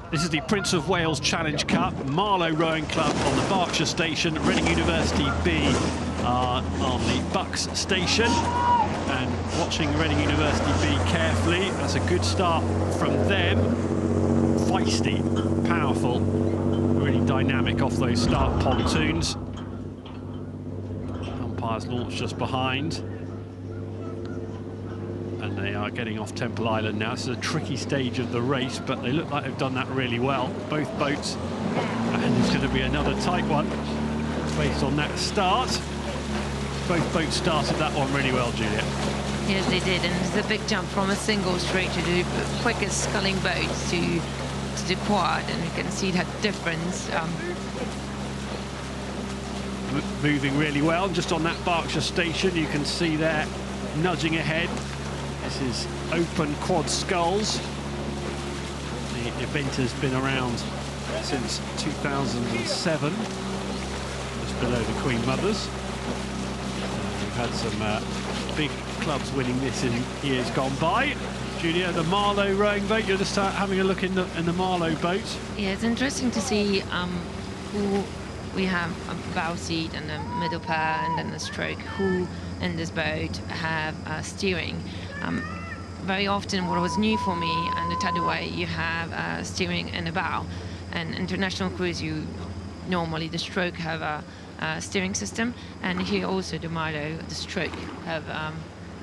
This is the Prince of Wales Challenge Cup. Marlow Rowing Club on the Berkshire station. Reading University B are on the Bucks station. And watching Reading University B carefully, that's a good start from them. Feisty, powerful, really dynamic off those start pontoons. Umpires launch just behind. And they are getting off Temple Island now. This is a tricky stage of the race, but they look like they've done that really well, both boats. And it's going to be another tight one based on that start. Both boats started that one really well, Julia. Yes, they did, and it's a big jump from a single straight to the quickest sculling boat to the quad, and you can see that difference. Moving really well, just on that Berkshire station, you can see there nudging ahead. This is open quad sculls. The event has been around since 2007, just below the Queen Mothers. We've had some big clubs winning this in years gone by. Julia, the Marlow rowing boat, you're just having a look in the Marlow boat. Yeah, it's interesting to see who we have a bow seat and a middle pair and then a stroke, who in this boat have steering. Very often what was new for me, and the Tadaway, you have steering and a bow. And international cruise, you normally the stroke have a steering system, and here also the Marlow, the stroke have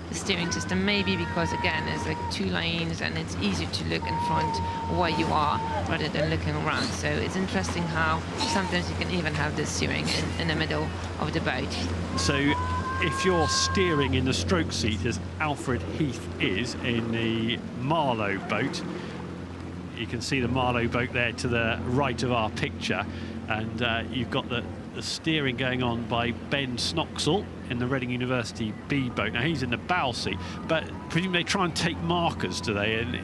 the steering system, maybe because again it's like 2 lanes and it's easier to look in front where you are rather than looking around. So it's interesting how sometimes you can even have the steering in the middle of the boat. So if you're steering in the stroke seat, as Alfred Heath is in the Marlow boat, you can see the Marlow boat there to the right of our picture, and you've got the steering going on by Ben Snoxall in the Reading University B boat. Now he's in the bow seat, but presumably they try and take markers, do they? And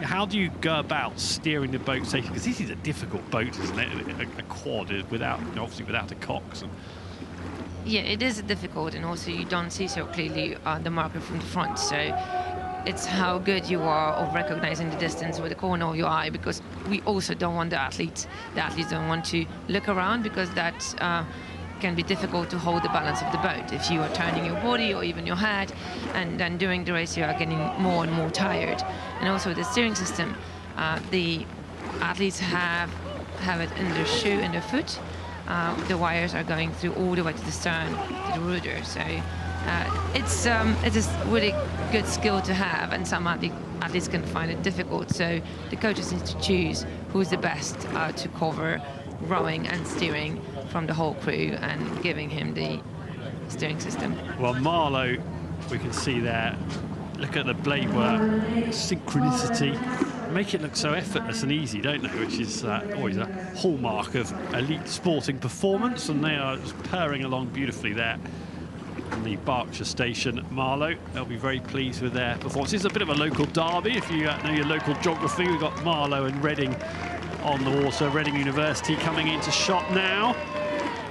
how do you go about steering the boat safely? Because this is a difficult boat, isn't it? A quad without, obviously without a cox. Yeah, it is difficult, and also you don't see so clearly the marker from the front. So it's how good you are of recognizing the distance with the corner of your eye, because we also don't want the athletes don't want to look around, because that can be difficult to hold the balance of the boat if you are turning your body or even your head, and then during the race you are getting more and more tired. And also the steering system, the athletes have it in their shoe and their foot. The wires are going through all the way to the stern, to the rudder. So it's a really good skill to have, and some athletes can find it difficult. So the coaches need to choose who's the best to cover rowing and steering from the whole crew, and giving him the steering system. Well, Marlow, we can see there, look at the blade work, synchronicity, make it look so effortless and easy, don't they? Which is always a hallmark of elite sporting performance, and they are just purring along beautifully there on the Berkshire station. Marlow, they'll be very pleased with their performance. It's a bit of a local derby, if you know your local geography. We've got Marlow and Reading on the water. Reading University coming into shot now,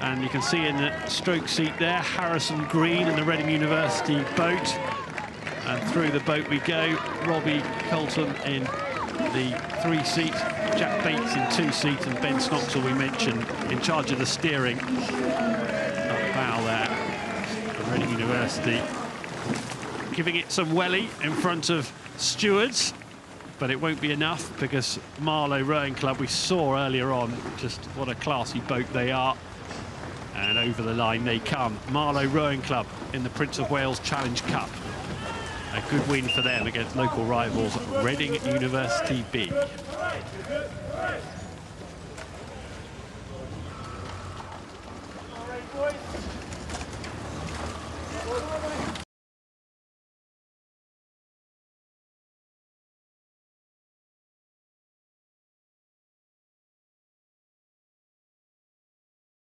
and you can see in the stroke seat there Harrison Green in the Reading University boat, and through the boat we go. Robbie Colton in the 3-seat, Jack Bates in 2-seat, and Ben Snoxall, we mentioned, in charge of the steering. That bow there for Reading University, giving it some welly in front of stewards, but it won't be enough, because Marlow Rowing Club, we saw earlier on just what a classy boat they are, and over the line they come. Marlow Rowing Club in the Prince of Wales Challenge Cup. A good win for them against local rivals Reading University B.